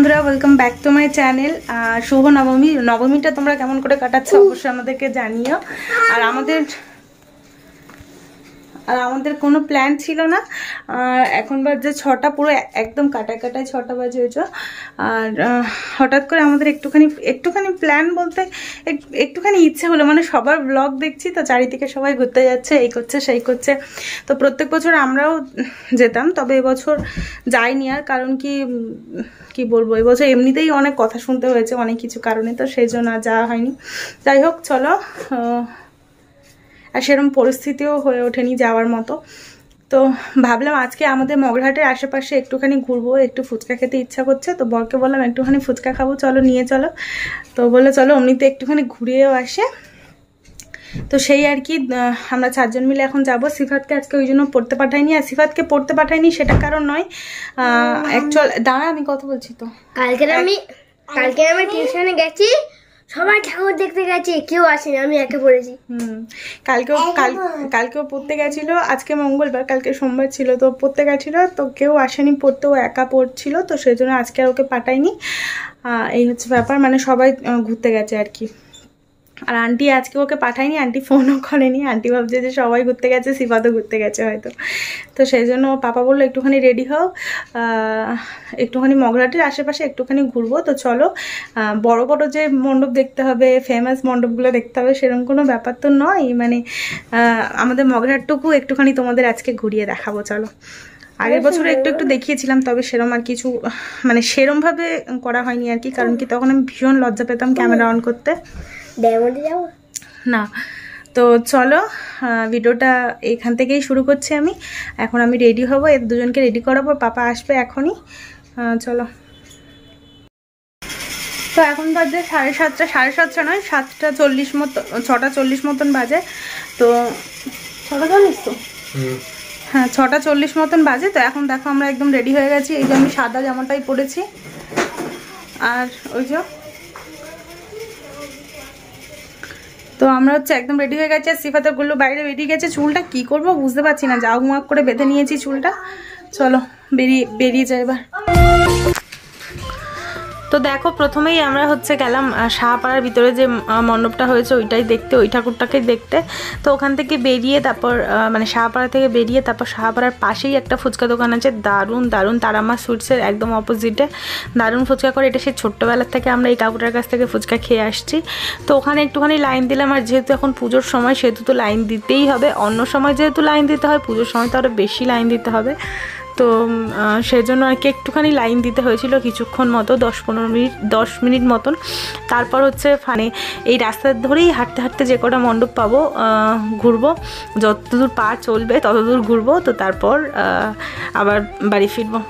বন্ধুরা, welcome back to my channel. শুভ নবমী। নবমীটা তোমরা কেমন করে কাটাচ্ছ অবশ্যই আমাদেরকে জানিও। আর আমাদের কোনো প্ল্যান ছিল না। এখন বাজে 6টা, পুরো একদম কাটায় 6টা বাজে হয়েছে। আর হঠাৎ করে আমাদের একটুখানি প্ল্যান বলতে একটুখানি ইচ্ছে হলো, মানে সবার ব্লগ দেখছি তো চারিদিকে সবাই ঘুরতে যাচ্ছে, এই করছে সেই করছে। তো প্রত্যেক বছর আমরাও যেতাম, তবে এবছর যাইনি। আর কারণ কি বলবো, এবছর এমনিতেই অনেক কথা শুনতে হয়েছে অনেক কিছু কারণে, তো সেই জন্য আর যাওয়া হয়নি। যাই হোক, চলো। আর সেরকম পরিস্থিতিও হয়ে ওঠেনি যাওয়ার মতো। তো ভাবলাম আজকে আমাদের মগরাহাটের আশেপাশে একটুখানি ঘুরবো, একটু ফুচকা খেতে ইচ্ছা করছে। তো বরকে বললাম একটুখানি ফুচকা খাবো, চলো নিয়ে চলো। তো বললো চলো অমনিতে একটুখানি ঘুরিয়েও আসে। তো সেই আর কি, আমরা 4জন মিলে এখন যাব। সিফাতকে আজকে ওই জন্য পড়তে পাঠাইনি। আর সিফাতকে পড়তে পাঠাইনি সেটা কারণ নয়, অ্যাকচুয়াল দাঁড়া আমি কথা বলছি। তো কালকে আমি টিউশনে গেছি, সবাই ঠাকুর দেখতে গেছে, কেউ আসেনি, আমি একা পড়েছি। কালকেও পড়তে গেছিল। আজকে মঙ্গলবার, কালকে সোমবার ছিল, তো পড়তে গেছিল, তো কেউ আসেনি পড়তে, ও একা পড়ছিল। তো সেই জন্য আজকে আর ওকে পাঠাইনি। এই হচ্ছে ব্যাপার, মানে সবাই ঘুরতে গেছে আর কি। আর আন্টি আজকে ওকে পাঠায়নি, আন্টি ফোনও করেনি। আন্টি ভাবছে যে সবাই ঘুরতে গেছে, সিফাতও ঘুরতে গেছে হয়তো। তো সেই জন্য পাপা বললো একটুখানি রেডি হও, একটুখানি মগরাহাটের আশেপাশে একটুখানি ঘুরবো। তো চলো, বড় বড় যে মণ্ডপ দেখতে হবে, ফেমাস মণ্ডপগুলো দেখতে হবে, সেরকম কোনো ব্যাপার তো নয়। মানে আমাদের মগরাহাটটুকু একটুখানি তোমাদের আজকে ঘুরিয়ে দেখাবো। চলো। আগের বছর একটু দেখিয়েছিলাম, তবে সেরম আর কিছু মানে সেরমভাবে করা হয়নি আর কি। কারণ কি তখন আমি ভীষণ লজ্জা পেতাম ক্যামেরা অন করতে না। তো চলো, ভিডিওটা এখান থেকেই শুরু করছি আমি। এখন আমি রেডি হব, এর দুজনকে রেডি করাবো, পাপা আসবে এখনই। চলো। তো এখন বাজে 7:30 নয়, 7:40 মতো, 6:40 মতন বাজে। তো 6:40 তো, হ্যাঁ 6:40 মতন বাজে। তো এখন দেখো আমরা একদম রেডি হয়ে গেছি। এই যে আমি সাদা জামাটাই পরেছি, আর ওই যে তো আমরা হচ্ছে একদম রেডি হয়ে গেছে। সিফাতের গুলো বাইরে বেরিয়ে গেছে। চুলটা কি করব বুঝতে পারছি না, যাও মুয়াক করে বেঁধে নিয়েছি চুলটা। চলো বেরিয়ে যাই এবার। তো দেখো, প্রথমেই আমরা হচ্ছে গেলাম শাহপাড়ার ভিতরে যে মণ্ডপটা হয়েছে ওইটাই দেখতে, ওই ঠাকুরটাকে দেখতে। তো ওখান থেকে বেরিয়ে তারপর মানে শাহপাড়া থেকে বেরিয়ে তারপর শাহপাড়ার পাশেই একটা ফুচকা দোকান আছে, দারুণ তারামা সুইটসের একদম অপোজিটে। দারুণ ফুচকা করে, এটা সেই ছোট্টবেলার থেকে আমরা এই কাকুটার কাছ থেকে ফুচকা খেয়ে আসছি। তো ওখানে একটুখানি লাইন দিলাম। আর যেহেতু এখন পুজোর সময়, সেহেতু তো লাইন দিতেই হবে। অন্য সময় যেহেতু লাইন দিতে হয়, পুজোর সময় তো আরও বেশি লাইন দিতে হবে। তো সেই জন্য আর কি একটুখানি লাইন দিতে হয়েছিল কিছুক্ষণ মতো, 10 মিনিট মতন। তারপর হচ্ছে মানে এই রাস্তার ধরেই হাঁটতে যে কটা মণ্ডপ পাবো ঘুরবো, যতদূর পা চলবে ততদূর ঘুরবো। তো তারপর আবার বাড়ি ফিরবো।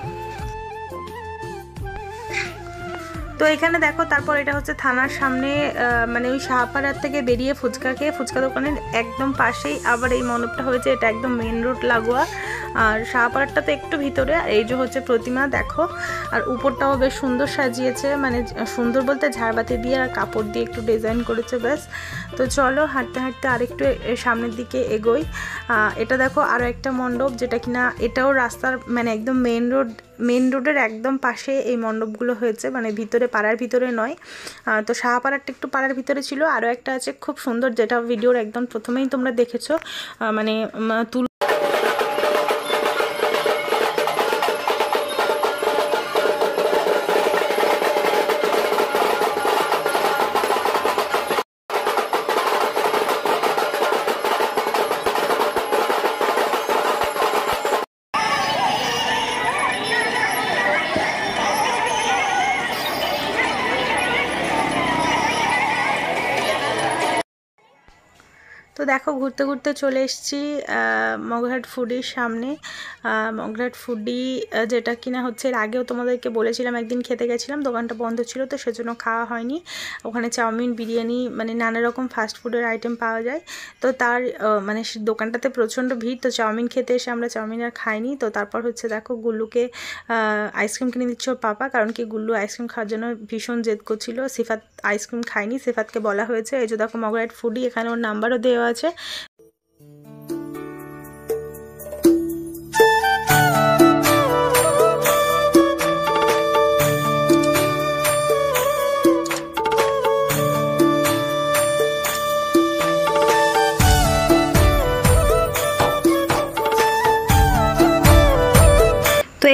তো এখানে দেখো, তারপর এটা হচ্ছে থানার সামনে, মানে ওই শাহপাড়ার থেকে বেরিয়ে ফুচকা খেয়ে ফুচকা দোকানের একদম পাশেই আবার এই মণ্ডপটা হয়েছে। এটা একদম মেন রোড লাগোয়া। আর শাহপাড়াটা তো একটু ভিতরে। আর এই যে হচ্ছে প্রতিমা দেখো, আর উপরটাও বেশ সুন্দর সাজিয়েছে, মানে সুন্দর বলতে ঝাড়বাতি দিয়ে আর কাপড় দিয়ে একটু ডিজাইন করেছে ব্যাস। তো চলো হাঁটতে সামনের সামনের দিকে এগোই। এটা দেখো আরও একটা মণ্ডপ, যেটা কিনা এটাও রাস্তার মানে একদম মেন রোডের একদম পাশে এই মণ্ডপগুলো হয়েছে, মানে ভিতরে, পাড়ার ভিতরে নয়। তো শাহপাড়ারটা একটু পাড়ার ভিতরে ছিল। আরও একটা আছে খুব সুন্দর, যেটা ভিডিওর একদম প্রথমেই তোমরা দেখেছো, মানে তো দেখো ঘুরতে চলে এসেছি মগরাহাট ফুডির সামনে। মগরাহাট ফুডি যেটা কিনা হচ্ছে, এর আগেও তোমাদেরকে বলেছিলাম, একদিন খেতে গেছিলাম, দোকানটা বন্ধ ছিল, তো সেজন্য খাওয়া হয়নি। ওখানে চাউমিন, বিরিয়ানি, মানে নানা রকম ফাস্টফুডের আইটেম পাওয়া যায়। তো তার মানে দোকানটাতে প্রচণ্ড ভিড়। তো চাউমিন খেতে এসে আমরা চাউমিন আর খাইনি। তো তারপর হচ্ছে দেখো গুল্লুকে আইসক্রিম কিনে দিচ্ছ পাপা, কারণ কি গুল্লু আইসক্রিম খাওয়ার জন্য ভীষণ জেদ করছিল। সিফাত আইসক্রিম খায়নি, সিফাতকে বলা হয়েছে। এই যে দেখো মগরাহাট ফুডি, এখানে ওর নাম্বারও দেওয়া আছে।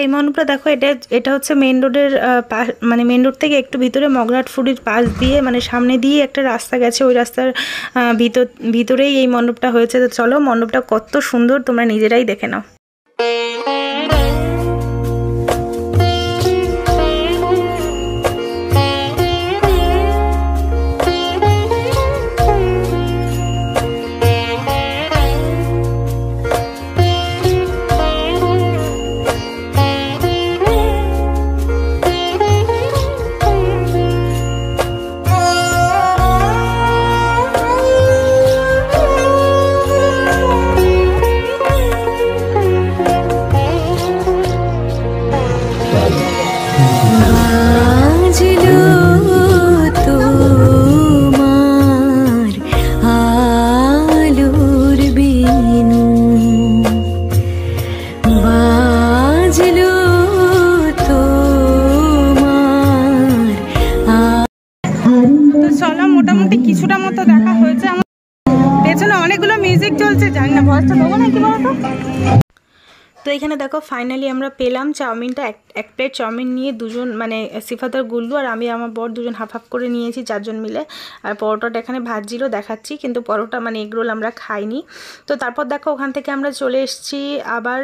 এই মণ্ডপটা দেখো, এটা হচ্ছে মেন রোডের মানে মেন রোড থেকে একটু ভিতরে মগরাট ফুডির পাশ দিয়ে মানে সামনে দিয়ে একটা রাস্তা গেছে, ওই রাস্তার ভিতরেই এই মণ্ডপটা হয়েছে। তো চলো মণ্ডপটা কত সুন্দর তোমরা নিজেরাই দেখে নাও। মোটামুটি কিছুটা মতো দেখা হয়েছে। আমার পেছনে অনেকগুলো মিউজিক চলছে, জানি না ভয়েসটা দেবো না কি বলতো। তো এখানে দেখো ফাইনালি আমরা পেলাম চাউমিনটা। এক প্লেট চাউমিন নিয়ে দুজন মানে সিফাতার গুল্লু আর আমি আমার বর দুজন হাফ হাফ করে নিয়েছি 4 জন মিলে। আর পরোটাটা এখানে ভাজছিল দেখাচ্ছি, কিন্তু পরোটা মানে এগরোল আমরা খাইনি। তো তারপর দেখো ওখান থেকে আমরা চলে এসেছি আবার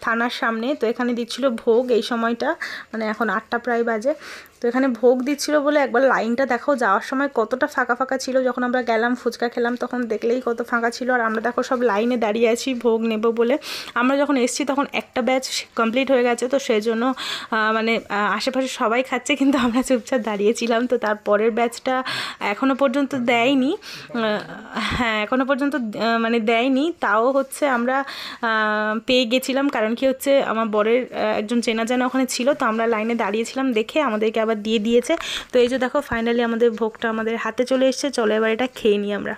থানার সামনে। তো এখানে দিচ্ছিল ভোগ এই সময়টা, মানে এখন 8টা প্রায় বাজে। তো এখানে ভোগ দিচ্ছিল বলে একবার লাইনটা দেখো যাওয়ার সময় কতটা ফাঁকা ফাঁকা ছিল। যখন আমরা গেলাম ফুচকা খেলাম তখন দেখলেই কত ফাঁকা ছিল। আর আমরা দেখো সব লাইনে দাঁড়িয়ে আছি ভোগ নেব বলে। আমরা যখন এসেছি তখন একটা ব্যাচ কমপ্লিট হয়ে গেছে, তো সেই জন্য মানে আশেপাশে সবাই খাচ্ছে কিন্তু আমরা চুপচাপ দাঁড়িয়েছিলাম। তো তারপরের ব্যাচটা এখনও পর্যন্ত দেয়নি, হ্যাঁ এখনও পর্যন্ত মানে দেয়নি। তাও হচ্ছে আমরা পেয়ে গেছিলাম, কারণ কি হচ্ছে আমার বরের একজন চেনা জানা ওখানে ছিল, তো আমরা লাইনে দাঁড়িয়েছিলাম দেখে আমাদেরকে আবার দিয়ে দিয়েছে। তো এই যে দেখো ফাইনালি আমাদের ভোগটা আমাদের হাতে চলে এসেছে। চলো এবার এটা খেয়ে নিই আমরা।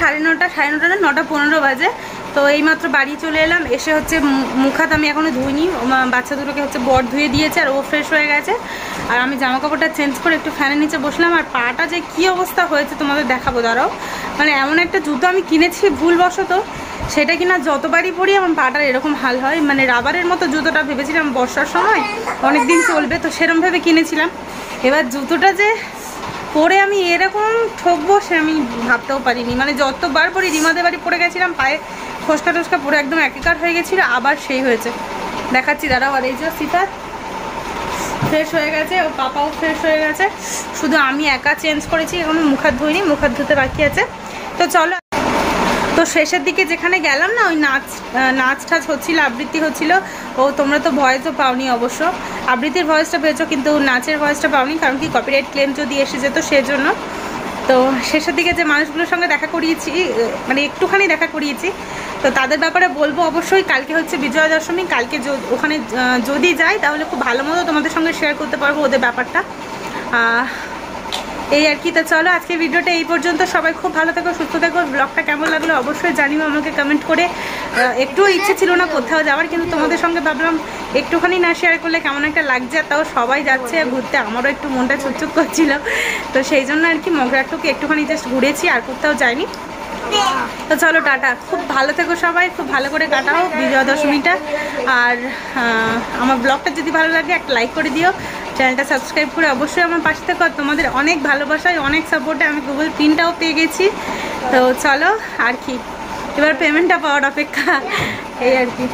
সাড়ে নটা না 9:15 বাজে। তো এইমাত্র বাড়ি চলে এলাম, এসে হচ্ছে মুখ হাত আমি এখনও ধুইনি, বাচ্চা দুটোকে হচ্ছে বর ধুয়ে দিয়েছে আর ও ফ্রেশ হয়ে গেছে। আর আমি জামা কাপড়টা চেঞ্জ করে একটু ফ্যানের নিচে বসলাম। আর পাটা যে কী অবস্থা হয়েছে তোমাদের দেখাবো দাঁড়াও। মানে এমন একটা জুতো আমি কিনেছি ভুলবশত, সেটা কিনা যতবারই পরি আমার পাটার এরকম হাল হয়। মানে রাবারের মতো জুতোটা ভেবেছিলাম বর্ষার সময় অনেক দিন চলবে, তো সেরকম ভেবে কিনেছিলাম। এবার জুতোটা যে পরে আমি এরকম ঠকবো সে আমি ভাবতেও পারিনি। মানে যতবার পরে রিমাদের বাড়ি পড়ে গেছিলাম পায়ে ফসকা টসকা পরে একদম একাকার হয়ে গেছিলো, আবার সেই হয়েছে দেখাচ্ছি দাঁড়াও। আর এই যে সিফাত ফ্রেশ হয়ে গেছে, ও পাপাও ফ্রেশ হয়ে গেছে, শুধু আমি একা চেঞ্জ করেছি, এখনো মুখ হাত ধুইনি, মুখ হাত ধুতে বাকি আছে। তো চলো, তো শেষের দিকে যেখানে গেলাম না ওই নাচ টাচ হচ্ছিলো, আবৃত্তি হচ্ছিলো। ও তোমরা তো ভয়েসও পাওনি অবশ্য, আবৃত্তির ভয়েসটা পেয়েছো কিন্তু নাচের ভয়েসটা পাওনি, কারণ কি কপিরাইট ক্লেম যদি এসে যেত সেজন্য। তো শেষের দিকে যে মানুষগুলোর সঙ্গে দেখা করিয়েছি, মানে একটুখানি দেখা করিয়েছি, তো তাদের ব্যাপারে বলবো অবশ্যই। কালকে হচ্ছে বিজয়া দশমী, কালকে ওখানে যদি যাই তাহলে খুব ভালো মতো তোমাদের সঙ্গে শেয়ার করতে পারবো ওদের ব্যাপারটা। এই আর কি। তো চলো আজকে ভিডিওটা এই পর্যন্ত। সবাই খুব ভালো থেকো, সুস্থ থেকো। ব্লগটা কেমন লাগলো অবশ্যই জানিও আমাকে কমেন্ট করে। একটুও ইচ্ছে ছিল না কোথাও যাওয়ার, কিন্তু তোমাদের সঙ্গে ভাবলাম একটুখানি না শেয়ার করলে কেমন একটা লাগছে। তাও সবাই যাচ্ছে ঘুরতে, আমারও একটু মনটা ছুটছুট করছিল, তো সেই জন্য আর কি মগরাটুকে একটুখানি জাস্ট ঘুরেছি, আর কোথাও যাইনি। তো চলো টাটা, খুব ভালো থেকো সবাই, খুব ভালো করে কাটাও বিজয়া দশমীটা। আর আমার ব্লগটা যদি ভালো লাগে একটা লাইক করে দিও, চ্যানেলটা সাবস্ক্রাইব করে অবশ্যই আমার পাশে থেকো। তোমাদের অনেক ভালোবাসায় অনেক সাপোর্টে আমি গুগল পিনটাও পেয়ে গেছি। তো চলো আর কি, এবার পেমেন্টটা পাওয়ার অপেক্ষা, এই আর কি।